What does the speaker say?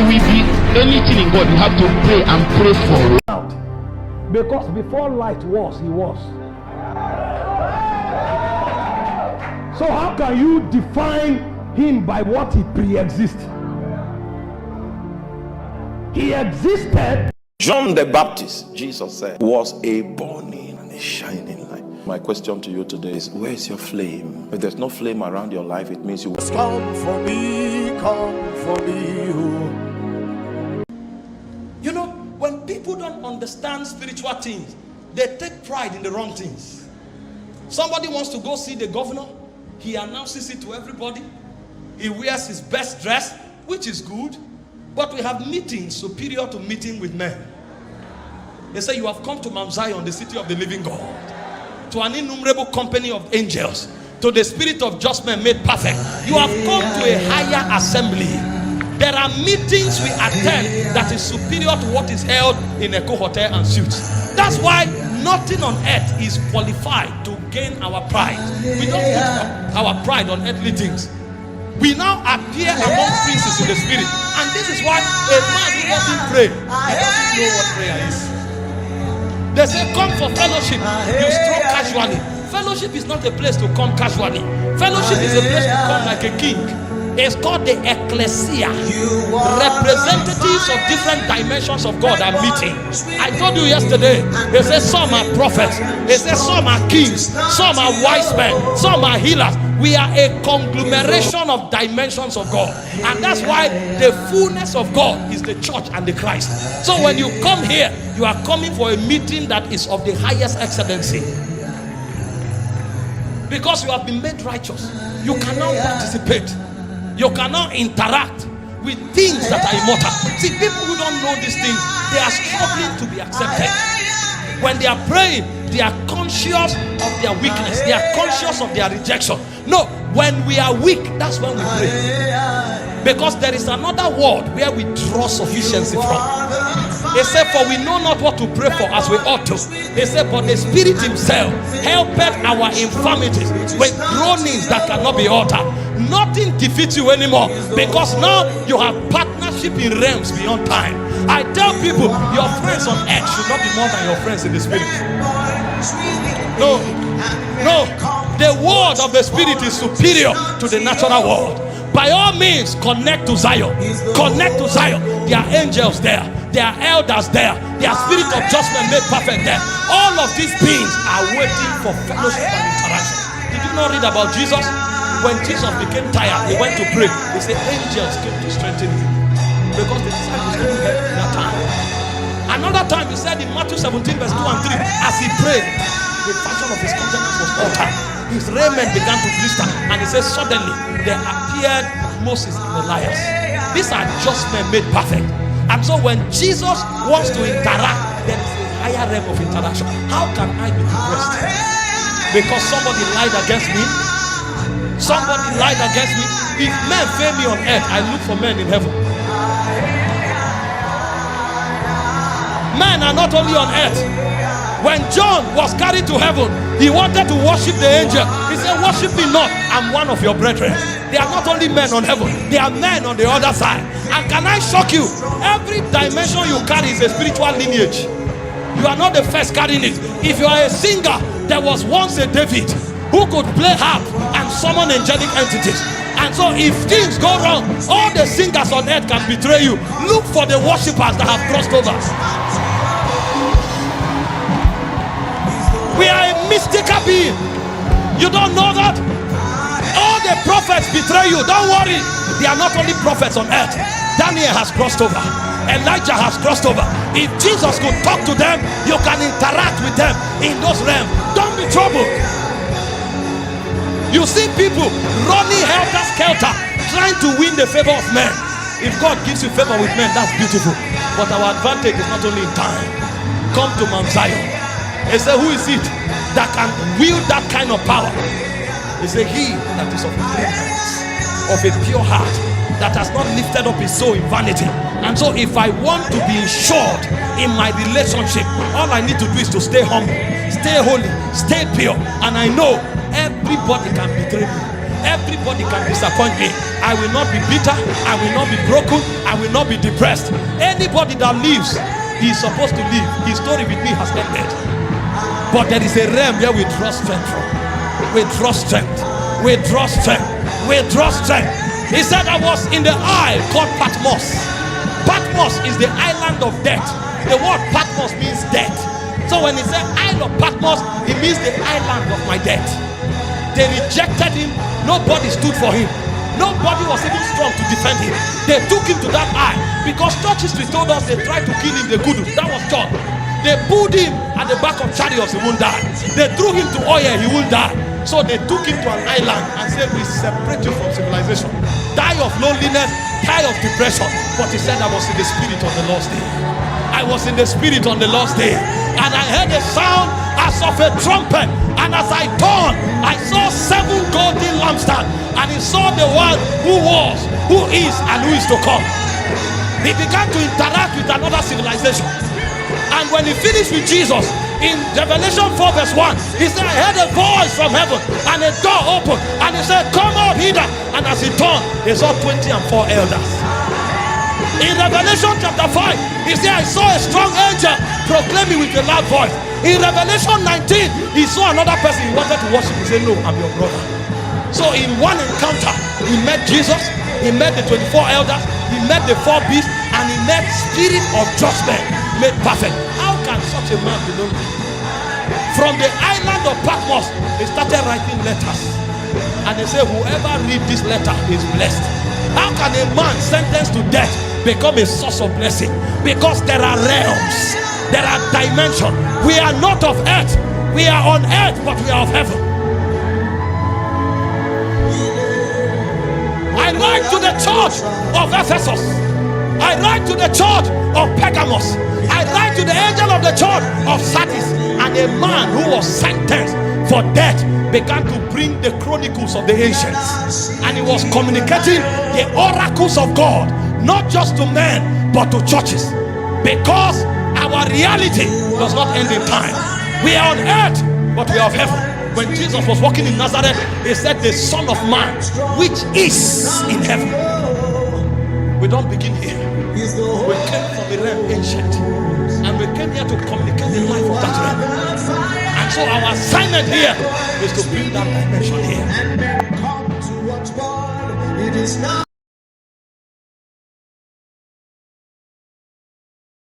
you will be anything in God, you have to pray and pray for it. Because before light was, he was. So how can you define him by what he pre-exists? He existed. John the Baptist, Jesus said, was a burning and a shining light. My question to you today is, where is your flame? If there's no flame around your life, it means you come for me, come for me. You know, when people don't understand spiritual things, they take pride in the wrong things. Somebody wants to go see the governor, he announces it to everybody, he wears his best dress, which is good, but we have meetings superior to meeting with men. They say, you have come to Mount Zion, the city of the living God, to an innumerable company of angels, to the spirit of just men made perfect. You have come to a higher assembly. There are meetings we attend that is superior to what is held in Echo Hotel and Suites. That's why nothing on earth is qualified to gain our pride. We don't put our pride on earthly things. We now appear among princes in the spirit, and this is why a man who doesn't pray, he doesn't know what prayer is. They say, come for fellowship, you stroll casually. Fellowship is not a place to come casually. Fellowship is a place to come like a king. It's called the ecclesia. Representatives of different dimensions of God are meeting. I told you yesterday, they say some are prophets, they say some are kings, some are wise men, some are healers. We are a conglomeration of dimensions of God, and that's why the fullness of God is the church and the Christ. So when you come here, you are coming for a meeting that is of the highest excellency, because you have been made righteous. You cannot participate, you cannot interact with things that are immortal. See, people who don't know these things, they are struggling to be accepted. When they are praying, they are conscious of their weakness, they are conscious of their rejection. No, when we are weak, that's when we pray, because there is another world where we draw sufficiency from. He said, for we know not what to pray for as we ought to. He said, but the Spirit himself helpeth our infirmities with groanings that cannot be uttered. Nothing defeats you anymore, because now you have partnership in realms beyond time. I tell people, your friends on earth should not be more than your friends in the spirit. No, the word of the spirit is superior to the natural world. By all means, connect to Zion. Connect to Zion. There are angels there, there are elders there, there are spirit of judgment made perfect there. All of these beings are waiting for fellowship and interaction. Did you not read about Jesus? When Jesus became tired, he went to pray. He said angels came to strengthen him, because the disciples couldn't help in that time. Another time he said in Matthew 17 verse 2 and 3, as he prayed, the fashion of his countenance was altered, his raiment began to glister, and he says suddenly there appeared Moses and Elias. These are just men made perfect. And so when Jesus wants to interact, there is a higher realm of interaction. How can I be depressed? Because somebody lied against me? Somebody lied against me. If men fail me on earth, I look for men in heaven. Men are not only on earth. When John was carried to heaven, he wanted to worship the angel. He said, worship me not, I'm one of your brethren. They are not only men on heaven, they are men on the other side. And can I shock you? Every dimension you carry is a spiritual lineage. You are not the first carrying it. If you are a singer, there was once a David who could play harp and summon angelic entities. And so if things go wrong, all the singers on earth can betray you. Look for the worshippers that have crossed over. We are a mystical being. You don't know that? All the prophets betray you. Don't worry. They are not only prophets on earth. Daniel has crossed over. Elijah has crossed over. If Jesus could talk to them, you can interact with them in those realms. Don't be troubled. You see people running helter-skelter, trying to win the favor of men. If God gives you favor with men, that's beautiful. But our advantage is not only in time. Come to Mount Zion. He said, who is it that can wield that kind of power? He said, he that is of a clean hands, of a pure heart, that has not lifted up his soul in vanity. And so if I want to be insured in my relationship, all I need to do is to stay humble, stay holy, stay pure. And I know everybody can betray me. Everybody can disappoint me. I will not be bitter. I will not be broken. I will not be depressed. Anybody that lives, he is supposed to live. His story with me has ended. But there is a realm where we draw strength from. We draw strength. We draw strength. We draw strength. He said I was in the isle called Patmos. Patmos is the island of death. The word Patmos means death. So when he said Isle of Patmos, it means the island of my death. They rejected him. Nobody stood for him. Nobody was even strong to defend him. They took him to that isle because church history told us they tried to kill him. The good, that was John. They pulled him at the back of chariots, he won't die. They threw him to oil, he will die. So they took him to an island and said, we separate you from civilization. Die of loneliness, die of depression. But he said, I was in the spirit on the Lord's day. I was in the spirit on the Lord's day. And I heard a sound as of a trumpet. And as I turned, I saw 7 golden lampstands. And he saw the one who was, who is, and who is to come. He began to interact with another civilization. And when he finished with Jesus, in Revelation 4 verse 1, he said, I heard a voice from heaven, and a door opened, and he said, come out hither. And as he turned, he saw 24 elders. In Revelation chapter 5, he said, I saw a strong angel proclaiming with a loud voice. In Revelation 19, he saw another person he wanted to worship. He said, no, I'm your brother. So in one encounter, he met Jesus, he met the 24 elders, he met the 4 beasts, and he met spirit of judgment made perfect. How can such a man be lonely? From the island of Patmos, they started writing letters, and they say whoever read this letter is blessed. How can a man sentenced to death become a source of blessing? Because there are realms, there are dimensions. We are not of earth, we are on earth, but we are of heaven. I write to the church of Ephesus, I write to the church of Pergamos, I write to the angel of the church of Sardis. And a man who was sentenced for death began to bring the chronicles of the ancients, and he was communicating the oracles of God, not just to men but to churches, because our reality does not end in time. We are on earth, but we are of heaven. When Jesus was walking in Nazareth, he said the Son of Man which is in heaven. We don't begin here. We came from the realm ancient, and we came here to communicate the life of that realm. And so our assignment here is to bring that dimension here.